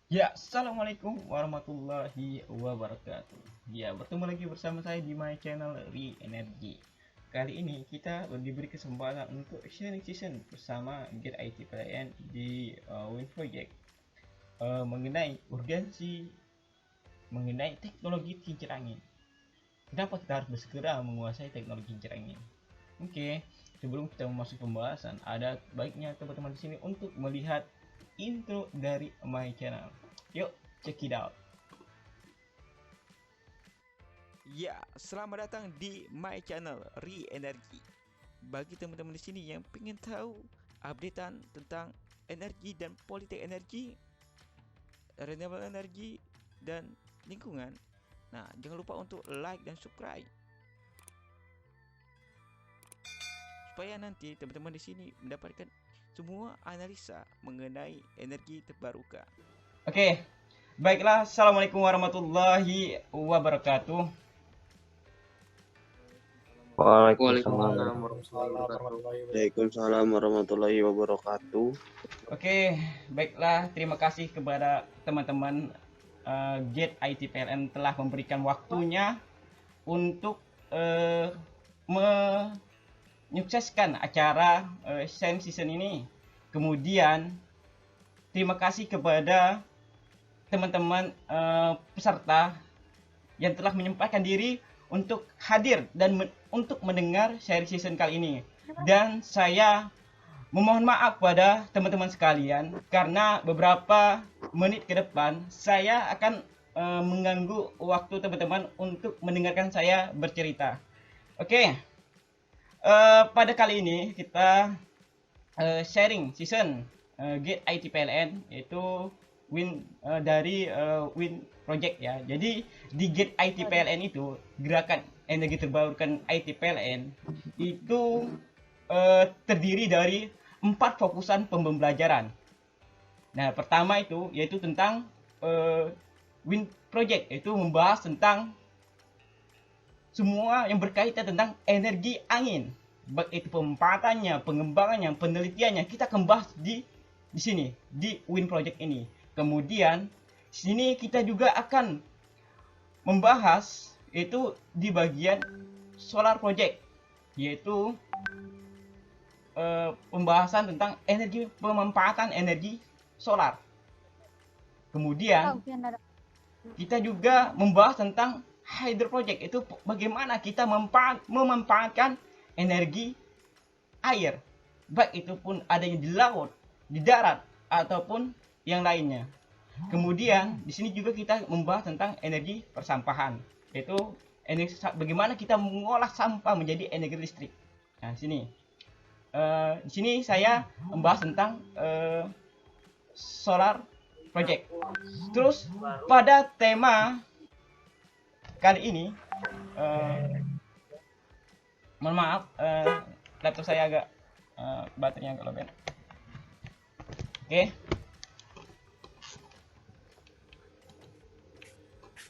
Ya, assalamualaikum warahmatullahi wabarakatuh. Ya, bertemu lagi bersama saya di my channel Re-Energy. Kali ini kita diberi kesempatan untuk sharing season bersama Get IT PLN di Win Project mengenai urgensi mengenai teknologi kincir angin. Kenapa kita harus bersegera menguasai teknologi kincir angin? Oke, sebelum kita memasuki pembahasan, ada baiknya teman-teman di sini untuk melihat intro dari my channel. Yuk, check it out. Ya, selamat datang di my channel Re-Energy. Bagi teman-teman di sini yang pengen tahu updatean tentang energi dan politik energi, renewable energy dan lingkungan. Nah, jangan lupa untuk like dan subscribe supaya nanti teman-teman di sini mendapatkan semua analisa mengenai energi terbarukan. Oke, baiklah. Assalamualaikum warahmatullahi wabarakatuh. Waalaikumsalam. Waalaikumsalam warahmatullahi wabarakatuh. Waalaikumsalam warahmatullahi wabarakatuh. Oke, baiklah. Terima kasih kepada teman-teman Get IT PLN telah memberikan waktunya untuk menyukseskan acara sharing season ini. Kemudian, terima kasih kepada teman-teman peserta yang telah menyempatkan diri untuk hadir dan untuk mendengar sharing season kali ini. Dan saya memohon maaf pada teman-teman sekalian karena beberapa menit ke depan saya akan mengganggu waktu teman-teman untuk mendengarkan saya bercerita. Oke, pada kali ini kita sharing season Get IT PLN, yaitu dari Win Project ya. Jadi di Get IT PLN itu, gerakan energi terbarukan IT PLN itu terdiri dari 4 fokusan pembelajaran. Nah, pertama itu yaitu tentang Win Project, yaitu membahas tentang semua yang berkaitan tentang energi angin, baik itu pemanfaatannya, pengembangannya, penelitiannya, kita akan bahas di sini di Win Project ini. Kemudian sini kita juga akan membahas itu di bagian Solar Project, yaitu pembahasan tentang pemanfaatan energi solar. Kemudian kita juga membahas tentang Hydro Project, itu bagaimana kita memanfaatkan energi air, baik itu pun adanya di laut, di darat ataupun yang lainnya. Kemudian di sini juga kita membahas tentang energi persampahan, yaitu bagaimana kita mengolah sampah menjadi energi listrik. Nah, di sini saya membahas tentang Solar Project. Terus pada tema kali ini, mohon maaf, laptop saya agak baterainya agak lowbat. Oke.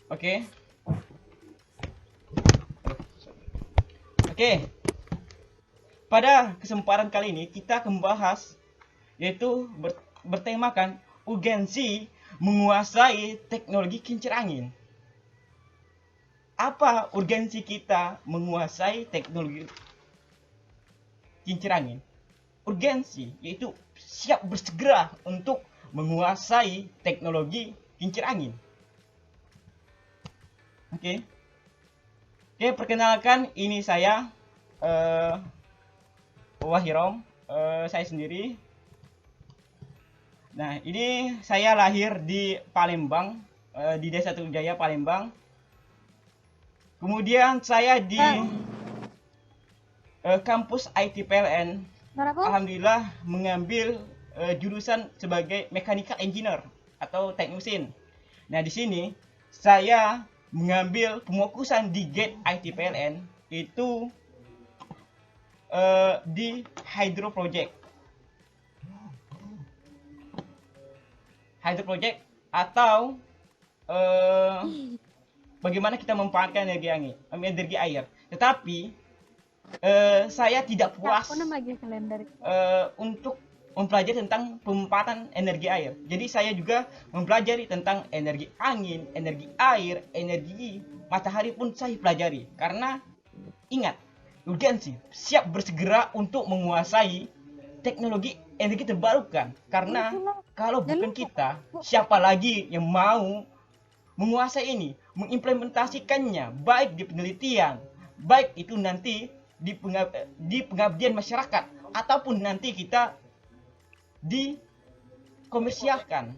Oke. Oke. Pada kesempatan kali ini kita akan membahas, yaitu bertemakan urgensi menguasai teknologi kincir angin. Apa urgensi kita menguasai teknologi kincir angin? Urgensi yaitu siap bersegera untuk menguasai teknologi kincir angin. Oke. Oke, perkenalkan, ini saya Wahirom, saya sendiri. Nah, ini saya lahir di Palembang, di Desa Tulujaya, Palembang. Kemudian saya di kampus IT PLN, alhamdulillah mengambil jurusan sebagai mechanical engineer atau teknik mesin. Nah, di sini saya mengambil pemokusan di Get IT PLN itu di Hydro Project. Hydro Project atau bagaimana kita memanfaatkan energi air. Tetapi saya tidak puas untuk mempelajari tentang pemanfaatan energi air. Jadi saya juga mempelajari tentang energi angin, energi air, energi matahari pun saya pelajari. Karena ingat, urgensi siap bersegera untuk menguasai teknologi energi terbarukan. Karena kalau bukan kita, siapa lagi yang mau menguasai ini, mengimplementasikannya, baik di penelitian, baik itu nanti di pengabdian masyarakat, ataupun nanti kita dikomersialkan.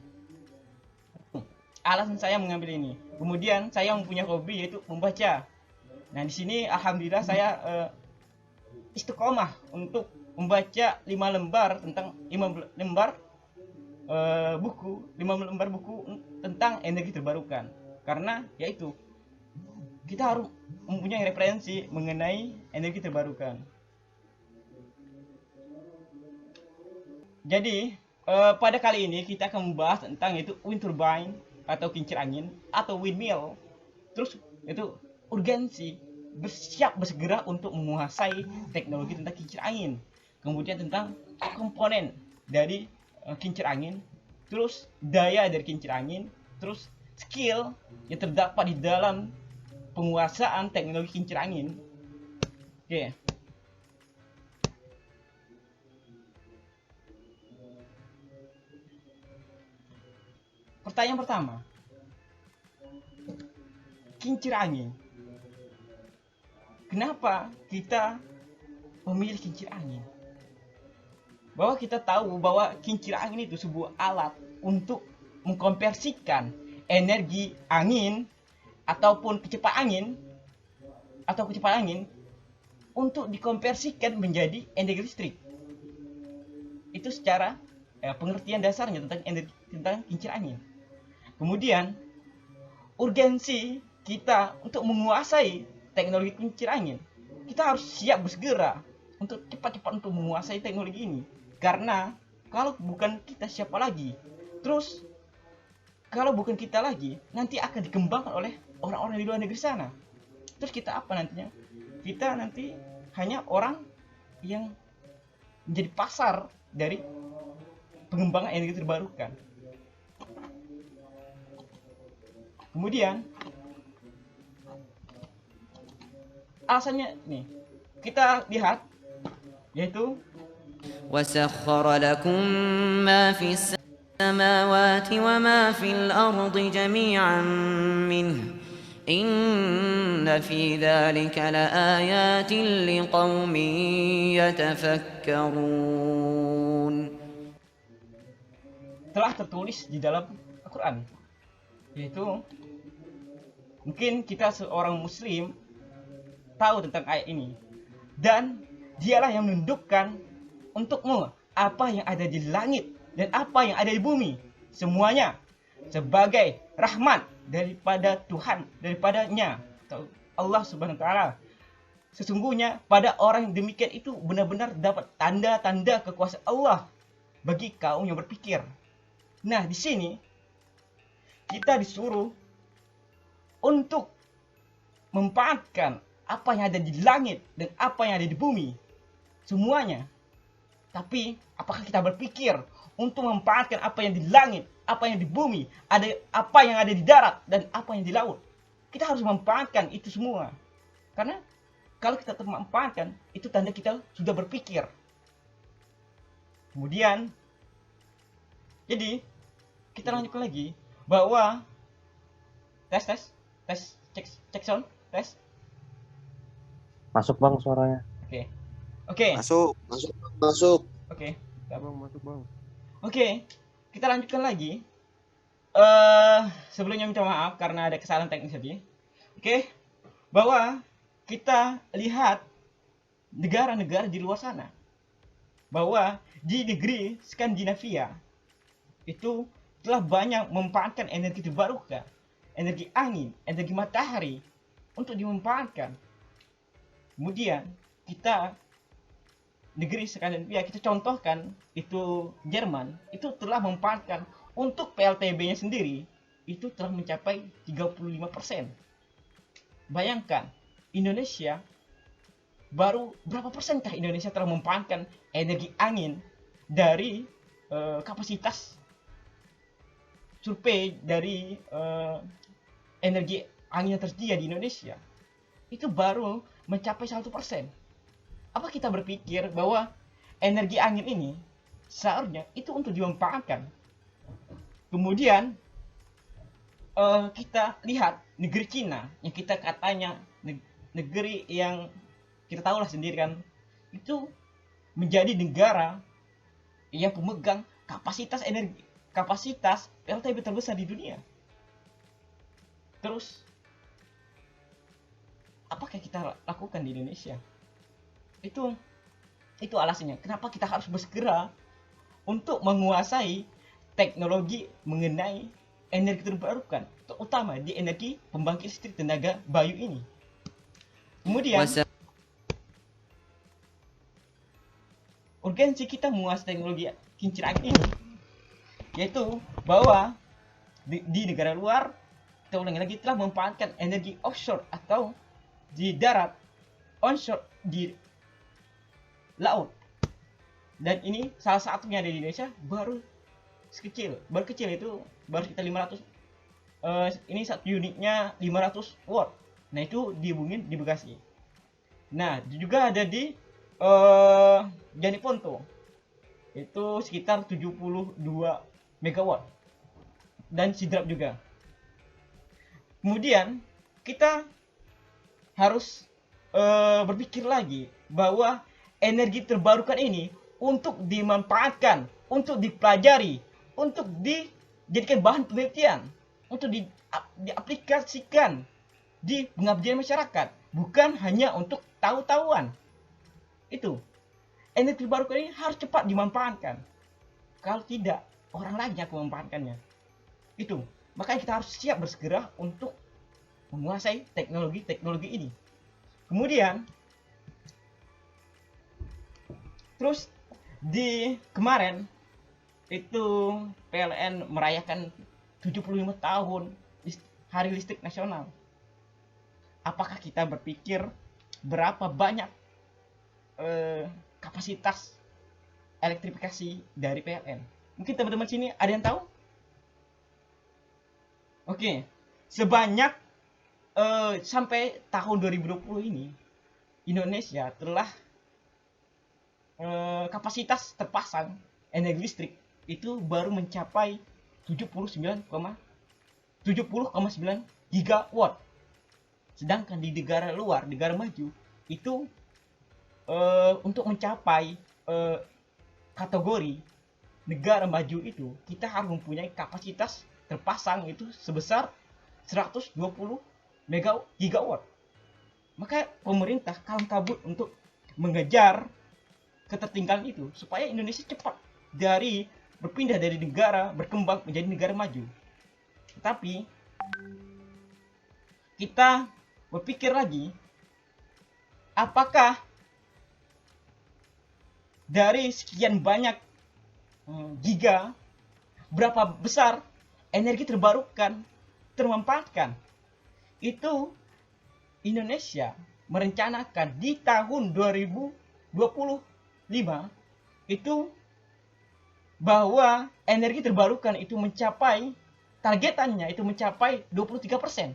Alasan saya mengambil ini. Kemudian saya mempunyai hobi yaitu membaca. Nah, di sini alhamdulillah saya istiqomah untuk membaca 5 lembar tentang 5 lembar buku tentang energi terbarukan. Karena yaitu kita harus mempunyai referensi mengenai energi terbarukan. Jadi pada kali ini kita akan membahas tentang itu wind turbine atau kincir angin atau windmill. Terus itu urgensi bersiap bersegera untuk menguasai teknologi tentang kincir angin. Kemudian tentang komponen dari kincir angin, terus daya dari kincir angin, terus skill yang terdapat di dalam penguasaan teknologi kincir angin. Oke. Pertanyaan pertama, kincir angin. Kenapa kita memilih kincir angin? Bahwa kita tahu bahwa kincir angin itu sebuah alat untuk mengkonversikan energi angin ataupun kecepatan angin untuk dikonversikan menjadi energi listrik. Itu secara pengertian dasarnya tentang kincir angin. Kemudian urgensi kita untuk menguasai teknologi kincir angin, kita harus siap bersegera untuk cepat-cepat untuk menguasai teknologi ini. Karena kalau bukan kita, siapa lagi? Terus kalau bukan kita lagi, nanti akan dikembangkan oleh orang-orang di luar negeri sana. Terus kita apa nantinya? Kita nanti hanya orang yang menjadi pasar dari pengembangan energi terbarukan. Kemudian alasannya nih, kita lihat yaitu وسخر لكم ما في السماوات وما في الأرض جميعا منه إن في ذلك لآيات لقوم يتفكرون. telah tertulis di dalam Al-Quran, yaitu mungkin kita seorang muslim tahu tentang ayat ini, dan dialah yang menundukkan untukmu apa yang ada di langit dan apa yang ada di bumi, semuanya sebagai rahmat daripada Tuhan, daripadanya Allah Subhanahu wa taala. Sesungguhnya pada orang yang demikian itu benar-benar dapat tanda-tanda kekuasaan Allah bagi kaum yang berpikir. Nah, di sini kita disuruh untuk memanfaatkan apa yang ada di langit dan apa yang ada di bumi, semuanya. Tapi apakah kita berpikir untuk memanfaatkan apa yang di langit, apa yang di bumi, apa yang ada di darat dan apa yang di laut? Kita harus memanfaatkan itu semua. Karena kalau kita memanfaatkan, itu tanda kita sudah berpikir. Kemudian, jadi kita lanjutkan lagi bahwa tes cek sound, tes. Masuk bang suaranya. Oke. Masuk. Oke. Bang, masuk bang. Oke, kita lanjutkan lagi. Sebelumnya minta maaf karena ada kesalahan teknis tadi. Oke, bahwa kita lihat negara-negara di luar sana, bahwa di negeri Skandinavia itu telah banyak memanfaatkan energi terbarukan, energi angin, energi matahari untuk dimanfaatkan. Kemudian kita negeri Skandinavia, kita contohkan itu Jerman, itu telah memanfaatkan untuk PLTB-nya sendiri itu telah mencapai 35%. Bayangkan, Indonesia baru berapa persenkah Indonesia telah memanfaatkan energi angin dari kapasitas survei dari energi angin yang tersedia di Indonesia itu baru mencapai 1%. Apa kita berpikir bahwa energi angin ini seharusnya itu untuk dimanfaatkan? Kemudian kita lihat negeri Cina yang kita katanya negeri yang kita tahulah sendiri kan, itu menjadi negara yang pemegang kapasitas PLTB terbesar di dunia. Terus apakah kita lakukan di Indonesia? Itu alasannya kenapa kita harus bersegera untuk menguasai teknologi mengenai energi terbarukan, terutama di energi pembangkit listrik tenaga bayu ini. Kemudian urgensi kita menguasai teknologi kincir angin ini, yaitu bahwa di negara luar, kita ulangi lagi, telah memanfaatkan energi offshore atau di darat, onshore di laut. Dan ini salah satunya ada di Indonesia baru kecil itu baru sekitar 500, ini satu unitnya 500 watt. Nah itu dihubungin di Bekasi. Nah juga ada di Janiponto, itu sekitar 72 megawatt, dan Sidrap juga. Kemudian kita harus berpikir lagi bahwa energi terbarukan ini untuk dimanfaatkan, untuk dipelajari, untuk dijadikan bahan penelitian, untuk diaplikasikan di pengabdian masyarakat, bukan hanya untuk tahu-tahuan. Itu energi terbarukan ini harus cepat dimanfaatkan. Kalau tidak, orang lain yang akan memanfaatkannya. Itu makanya kita harus siap bersegera untuk menguasai teknologi ini. Kemudian terus di kemarin itu PLN merayakan 75 tahun Hari Listrik Nasional. Apakah kita berpikir berapa banyak kapasitas elektrifikasi dari PLN? Mungkin teman-teman sini ada yang tahu? Oke, sebanyak sampai tahun 2020 ini Indonesia telah kapasitas terpasang energi listrik itu baru mencapai 70,9 gigawatt. Sedangkan di negara luar, negara maju itu untuk mencapai kategori negara maju itu kita harus mempunyai kapasitas terpasang itu sebesar 120 gigawatt. Maka pemerintah kalang kabut untuk mengejar ketertinggalan itu supaya Indonesia cepat berpindah dari negara berkembang menjadi negara maju. Tetapi kita berpikir lagi, apakah dari sekian banyak giga, berapa besar energi terbarukan termanfaatkan? Itu Indonesia merencanakan di tahun 2025 itu bahwa energi terbarukan itu mencapai targetannya itu mencapai 23%.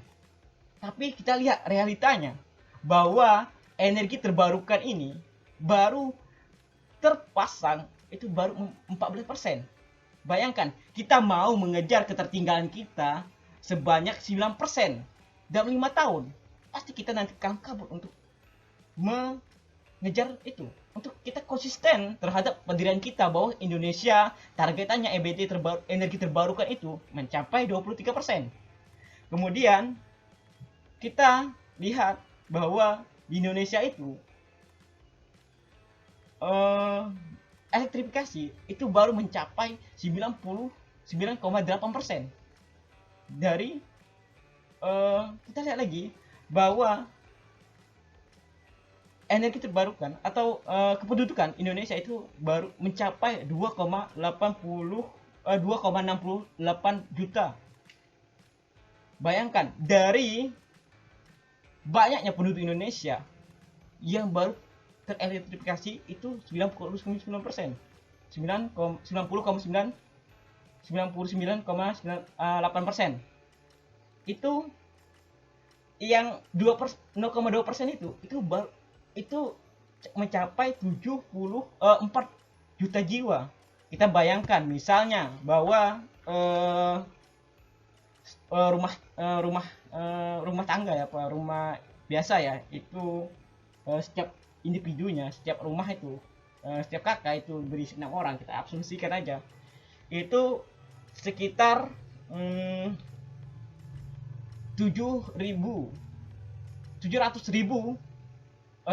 Tapi kita lihat realitanya bahwa energi terbarukan ini baru terpasang itu baru 14%. Bayangkan, kita mau mengejar ketertinggalan kita sebanyak 9% dalam 5 tahun. Pasti kita nanti kalang kabut untuk mengejar itu. Untuk kita konsisten terhadap pendirian kita bahwa Indonesia targetannya energi terbarukan itu mencapai 23%. Kemudian kita lihat bahwa di Indonesia itu elektrifikasi itu baru mencapai 99,8%. Dari kita lihat lagi bahwa energi terbarukan atau kependudukan Indonesia itu baru mencapai 2,68 juta. Bayangkan, dari banyaknya penduduk Indonesia yang baru terelektrifikasi itu 99%. 99,8%. Itu yang 0,2% itu mencapai 74 juta jiwa. Kita bayangkan misalnya bahwa rumah tangga ya, rumah biasa ya, itu setiap individunya, setiap rumah itu, setiap kakak itu berisi 6 orang, kita asumsikan aja, itu sekitar 700.000,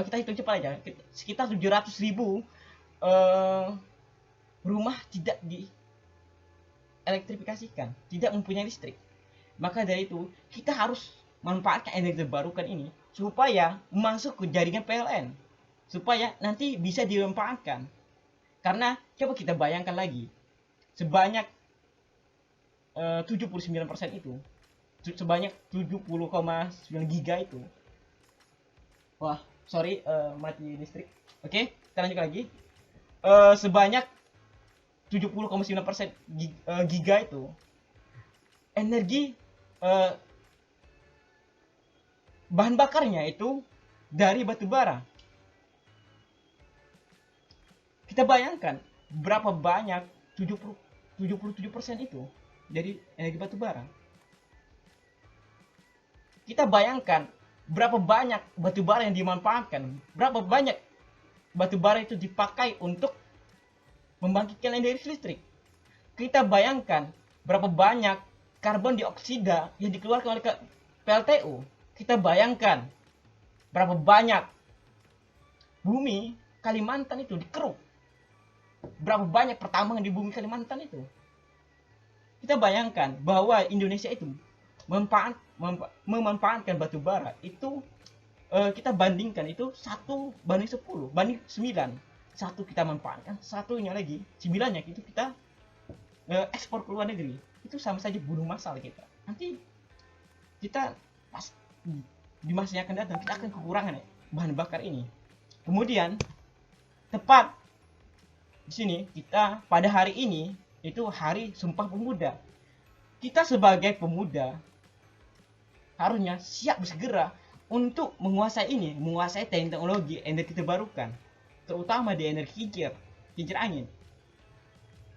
kita hitung cepat aja, sekitar 700.000 rumah tidak dielektrifikasikan, tidak mempunyai listrik. Maka dari itu kita harus manfaatkan energi terbarukan ini supaya masuk ke jaringan PLN, supaya nanti bisa dimanfaatkan. Karena coba kita bayangkan lagi, sebanyak 79% itu, sebanyak 70,9 giga itu, wah sorry, mati listrik. Oke, kita lanjut lagi. Sebanyak 70,9% giga itu energi, bahan bakarnya itu dari batu bara. Kita bayangkan berapa banyak 77% itu dari energi batu bara. Kita bayangkan berapa banyak batu bara yang dimanfaatkan, berapa banyak batu bara itu dipakai untuk membangkitkan energi listrik. Kita bayangkan berapa banyak karbon dioksida yang dikeluarkan oleh PLTU. Kita bayangkan berapa banyak bumi Kalimantan itu dikeruk. Berapa banyak pertambangan di bumi Kalimantan itu. Kita bayangkan bahwa Indonesia itu memanfaatkan batu bara itu, kita bandingkan itu 1:10, banding 9. Satu kita manfaatkan, satunya lagi 9-nya itu kita ekspor ke luar negeri. Itu sama saja bunuh massal kita. Nanti kita pas di masa yang akan datang kita akan kekurangan bahan bakar ini. Kemudian tepat di sini kita pada hari ini itu hari Sumpah Pemuda. Kita sebagai pemuda harusnya siap segera untuk menguasai teknologi energi terbarukan, terutama di energi kincir angin.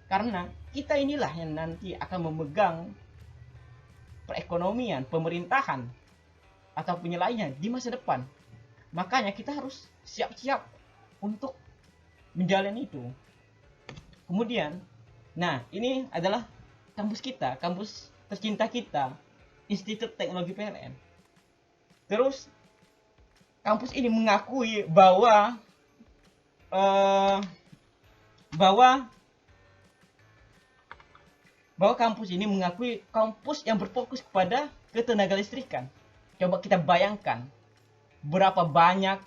Karena kita inilah yang nanti akan memegang perekonomian, pemerintahan, atau lainnya di masa depan. Makanya kita harus siap-siap untuk menjalani itu. Kemudian, nah ini adalah kampus kita, kampus tercinta kita, Institut Teknologi PLN. Terus kampus ini mengakui bahwa kampus ini mengakui kampus yang berfokus kepada ketenaga listrikan. Coba kita bayangkan berapa banyak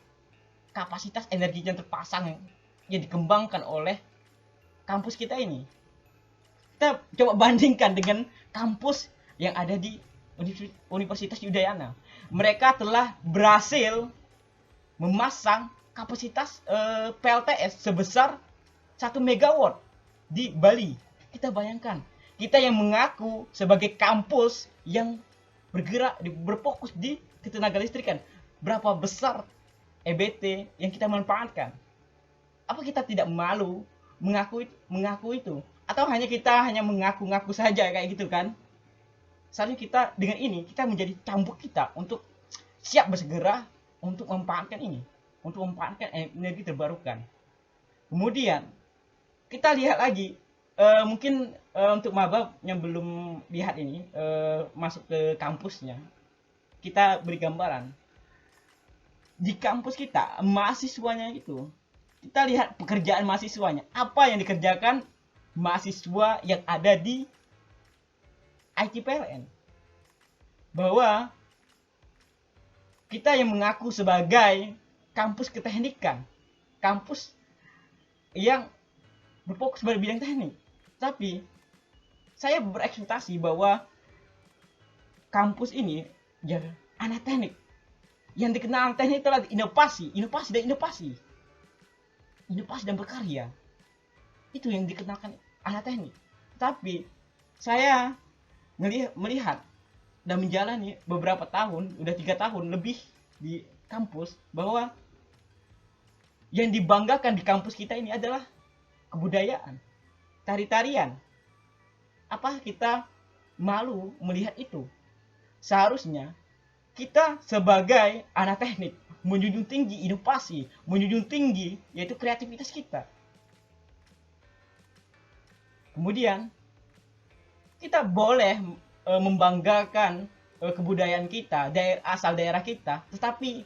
kapasitas energi yang terpasang yang dikembangkan oleh kampus kita ini. Kita coba bandingkan dengan kampus yang ada di Universitas Udayana. Mereka telah berhasil memasang kapasitas PLTS sebesar 1 megawatt di Bali. Kita bayangkan, kita yang mengaku sebagai kampus yang berfokus di ketenaga listrikan, berapa besar EBT yang kita manfaatkan. Apa kita tidak malu mengaku itu? Atau kita hanya mengaku-ngaku saja kayak gitu kan? Seharusnya kita dengan ini kita menjadi cambuk kita untuk siap bersegera untuk memanfaatkan ini, untuk memanfaatkan energi terbarukan. Kemudian kita lihat lagi, mungkin untuk maba yang belum lihat ini, masuk ke kampusnya, kita beri gambaran. Di kampus kita, mahasiswanya itu, kita lihat pekerjaan mahasiswanya. Apa yang dikerjakan mahasiswa yang ada di IT PLN. Bahwa kita yang mengaku sebagai kampus keteknikan, kampus yang berfokus pada bidang teknik. Tapi saya berekspektasi bahwa kampus ini ya anak teknik. Yang dikenal teknik itulah inovasi dan berkarya. Itu yang dikenalkan anak teknik. Tapi saya melihat dan menjalani beberapa tahun, udah 3 tahun lebih di kampus, bahwa yang dibanggakan di kampus kita ini adalah kebudayaan, tari-tarian. Apa kita malu melihat itu? Seharusnya kita sebagai anak teknik menjunjung tinggi inovasi, menjunjung tinggi yaitu kreativitas kita. Kemudian kita boleh membanggakan kebudayaan kita, asal daerah kita, tetapi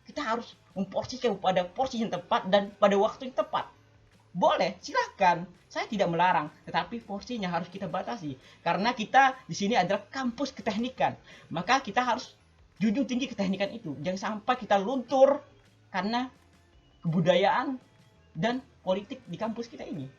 kita harus memporsikan pada porsi yang tepat dan pada waktu yang tepat. Boleh, silahkan, saya tidak melarang, tetapi porsinya harus kita batasi. Karena kita di sini adalah kampus keteknikan, maka kita harus junjung tinggi keteknikan itu. Jangan sampai kita luntur karena kebudayaan dan politik di kampus kita ini.